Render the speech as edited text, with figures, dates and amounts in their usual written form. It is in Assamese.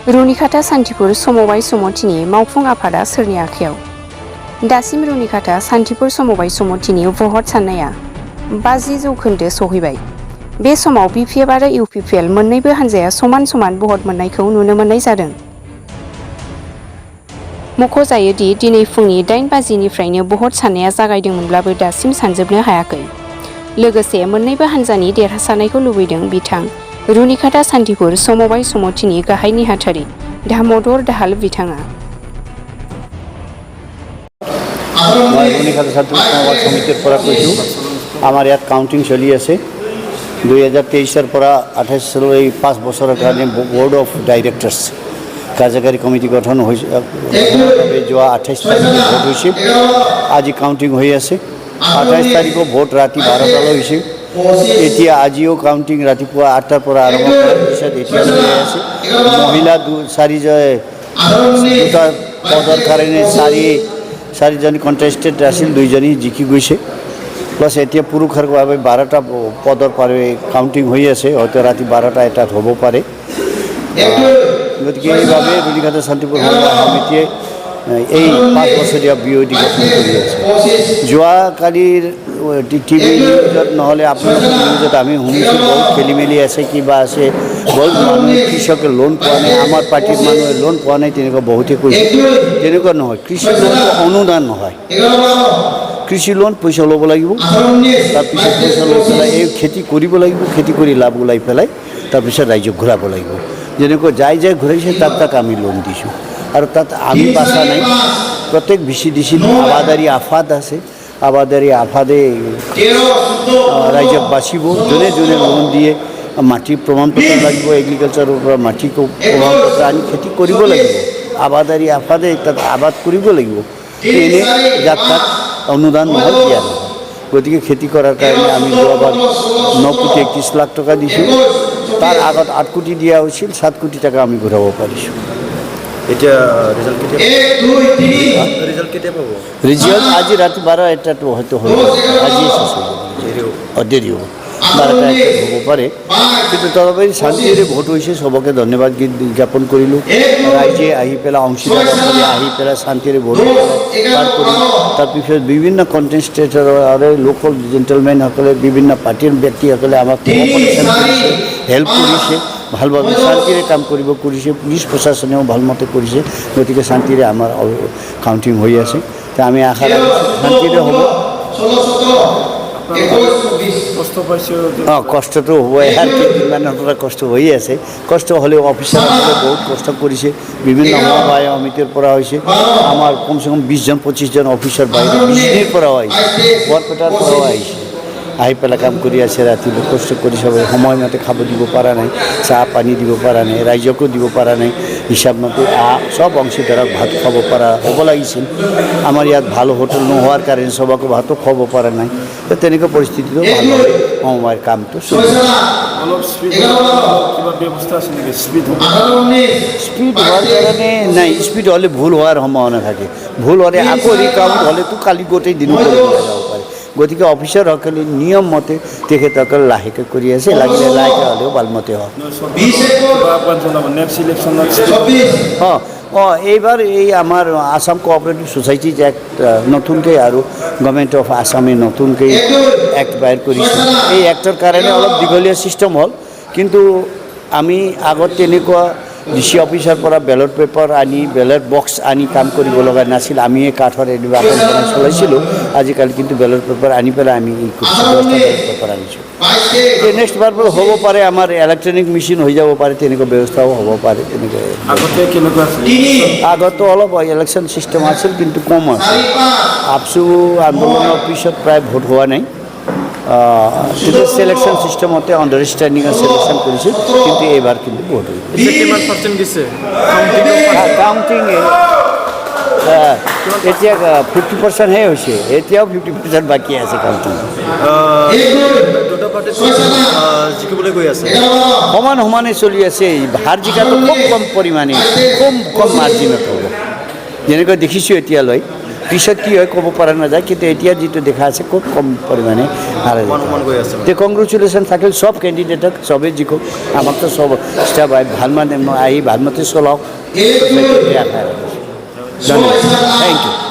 रुनिखाता सान्थिपुर समबाय समथिनि मावफुं आफादा सोरनि आखायाव? दासिम रुनिखाता सान्थिपुर समबाय समथिनि भट साननाया 50% सहैबाय। बे समाव BPF आरो UPPL मोन्नैबो हान्जाया समान समान भट मोन्नायखौ नुनो मोन्नाय जादों। मख'जायोदि दिनै फुंनि 8 बाजिनिफ्रायनो भट साननाया जागायदोंमोनब्लाबो दासिम सानजोबनो हायाखै। लोगोसे मोन्नैबो हान्जानि देरहासारनायखौ लुबैदों बिथां रुनिखाता सान्थिपुर समबाय समथिनि गाहाय नेहाथारि दाम'दर दाहाल बिथाङा। মই रुनिखाता सान्थिपुर समबाय समितिर পৰা কৈছোঁ। আমাৰ ইয়াত কাউণ্টিং চলি আছে। 2023 পৰা 28 চনলৈ 5 বছৰৰ কাৰণে বোৰ্ড অফ ডাইৰেক্টৰ্ছ কাৰ্যকাৰী কমিটি গঠন হৈছে। যোৱা 28 তাৰিখে ভোট হৈছে। আজি কাউণ্টিং হৈ আছে। 28 তাৰিখৰ ভোট ৰাতি 12টালৈ হৈছে। এতিয়া আজিও কাউণ্টিং ৰাতিপুৱা 8টাৰ পৰা আৰম্ভ কৰাৰ পিছত এতিয়া হৈ আছে। মহিলা দুটা পদৰ কাৰণে চাৰিজনী কণ্টেষ্টেড আছিল, 2জনী জিকি গৈছে। প্লাছ এতিয়া পুৰুষৰ বাবে 12টা পদৰ পাৰে কাউণ্টিং হৈ আছে। হয়তো ৰাতি 12টা 1টাত হ'ব পাৰে। গতিকে এইভাৱে रुनिखाता सान्थिपुर সমিতিয়ে এই 5 বছৰীয়া BOD গঠন কৰি আছে। যোৱাকালিৰ টিভি নিউজত নহ'লে আপোনালোকৰ নিউজত আমি শুনিছোঁ বহুত খেলি মেলি আছে, কিবা আছে, বহুত মানুহে কৃষকে লোন পোৱা নাই, আমাৰ পাৰ্টিৰ মানুহে লোন পোৱা নাই, তেনেকুৱা বহুতে কৈছে। তেনেকুৱা নহয়, কৃষি লোনটো অনুদান নহয়। কৃষি লোন পইচা ল'ব লাগিব, তাৰপিছত পইচা লৈ পেলাই এই খেতি কৰিব লাগিব, খেতি কৰি লাভ ওলাই পেলাই তাৰপিছত ৰাইজক ঘূৰাব লাগিব। যেনেকৈ যাই ঘূৰাইছে তাক আমি লোন দিছোঁ। আৰু তাত আমি বাচা নাই, প্ৰত্যেক VCDC আবাদাৰী আফাদ আছে। আবাদাৰী আফাদে ৰাইজক বাচিব। যোনে যোনে লোন দিয়ে মাটিৰ প্ৰমাণপত্ৰ লাগিব, এগ্ৰিকালচাৰৰ পৰা মাটি প্ৰমাণপত্ৰ আনি খেতি কৰিব লাগিব। আবাদাৰী আফাদে তাত আবাদ কৰিব লাগিব। এনেই যাক তাক অনুদান নহয়, দিয়া নহয়। গতিকে খেতি কৰাৰ কাৰণে আমি যোৱাবাৰ 9 কোটি 31 লাখ টকা দিছোঁ। তাৰ আগত 8 কোটি দিয়া হৈছিল, 7 কোটি টকা আমি ঘূৰাব পাৰিছোঁ। এতিয়া ৰিজাল্ট কেতিয়া পাব? ৰিজাল্ট আজি ৰাতি 12-1টাতো হয়তো হৈ যাব। আজিয়ে শেষ হৈ যাব, দেৰি হ'ব, 12টা-1টাত হ'ব পাৰে। কিন্তু তথাপি শান্তিৰে ভোট হৈছে, চবকে ধন্যবাদ জ্ঞাপন কৰিলোঁ। ৰাইজে আহি পেলাই অংশীদাৰসকলে আহি পেলাই শান্তিৰে ভোট পাৰ কৰিলোঁ। তাৰপিছত বিভিন্ন কণ্টেষ্টেণ্টৰ আৰু লোকেল জেণ্টেলমেনসকলে, বিভিন্ন পাৰ্টিৰ ব্যক্তিসকলে আমাক কোঅপাৰেশ্যন কৰিছে, হেল্প কৰিছে, ভালভাৱে শান্তিৰে কাম কৰিব কৰিছে। পুলিচ প্ৰশাসনেও ভালমতে কৰিছে। গতিকে শান্তিৰে আমাৰ কাউণ্টিং হৈ আছে। আমি আশা ৰাখিছোঁ শান্তিৰে হ'ব। কষ্টটো হ'ব, ইয়াৰ কেইদিনমানৰ পৰা কষ্ট হৈ আছে। কষ্ট হ'লেও অফিচাৰসকলে বহুত কষ্ট কৰিছে। বিভিন্ন সমবায় সমিতিৰ পৰা হৈছে, আমাৰ কমচে কম 20জন-25জন অফিচাৰ বাহিৰে বিজনীৰ পৰাও আহিছে, বৰপেটাৰ পৰাও আহিছে, আহি পেলাই কাম কৰি আছে। ৰাতিপুৱা কষ্ট কৰি চবে সময়মতে খাব দিব পৰা নাই, চাহ পানী দিব পৰা নাই, ৰাইজকো দিব পৰা নাই। হিচাপমতে চব অংশীদাৰক ভাত খাব পৰা হ'ব লাগিছিল। আমাৰ ইয়াত ভাল হোটেল নোহোৱাৰ কাৰণে চবকে ভাতো খুৱাব পৰা নাই। তেনেকুৱা পৰিস্থিতিটো ভালভাৱে সমবায়ৰ কামটো চলি আছে। স্পীড হোৱাৰ কাৰণে নাই, স্পীড হ'লে ভুল হোৱাৰ সম্ভাৱনা থাকে। ভুল হ'লে আকৌ ৰিকাউণ্ট হ'লেতো কালি গোটেই দিন কৰিব যাব পাৰে। গতিকে অফিচাৰসকলে নিয়ম মতে তেখেতসকলে লাহেকৈ কৰি আছে। লাগিলে লাহেকৈ হ'লেও ভালমতে হয়। এইবাৰ এই আমাৰ আসাম কোঅপাৰেটিভ ছ'চাইটিজ এক্ট নতুনকৈ আৰু গভৰ্ণমেণ্ট অফ আসামে নতুনকৈ এক্ট বাহিৰ কৰিছে। এই এক্টৰ কাৰণে অলপ দীঘলীয়া চিষ্টেম হ'ল। কিন্তু আমি আগত তেনেকুৱা DC অফিচৰ পৰা বেলট পেপাৰ আনি, বেলট বক্স আনি কাম কৰিব লগা নাছিল। আমিয়ে কাঠৰ এনে বাকচ বনাই চলাইছিলোঁ। আজিকালি কিন্তু বেলট পেপাৰ আনি পেলাই আমি এই বেলট পেপাৰ আনিছোঁ। নেক্সট বাৰ হ'ব পাৰে আমাৰ ইলেক্ট্ৰনিক মেচিন হৈ যাব পাৰে, তেনেকুৱা ব্যৱস্থাও হ'ব পাৰে। তেনেকৈ আগতো অলপ ইলেকশ্যন চিষ্টেম আছিল, কিন্তু কম আছিল। আপচু আন্দোলনৰ পিছত প্ৰায় ভোট হোৱা নাই। কিন্তু চিলেকশ্যন চিষ্টেমতে আণ্ডাৰষ্টেণ্ডিঙত চিলেকশ্যন কৰিছিল, কিন্তু এইবাৰ কিন্তু ভোট হৈ কাউণ্টিং এতিয়া 50%হে হৈছে। এতিয়াও 50% বাকী আছে কাউণ্টিং। সমানে চলি আছে। হাৰ জিকাটো খুব কম পৰিমাণে, কম মাৰ্জিনত হ'ব। যেনেকৈ দেখিছোঁ এতিয়ালৈ, পিছত কি হয় ক'ব পৰা নাযায়। কিন্তু এতিয়া যিটো দেখা আছে খুব কম পৰিমাণে সমান গৈ আছে তে কংগ্ৰেচুলেশ্যন থাকিল চব কেণ্ডিডেটক চবেই জিকক আমাকতো চব ষ্টাফ ভাল মানে আহি ভালমতে চলাওক ধন্যবাদ থেংক ইউ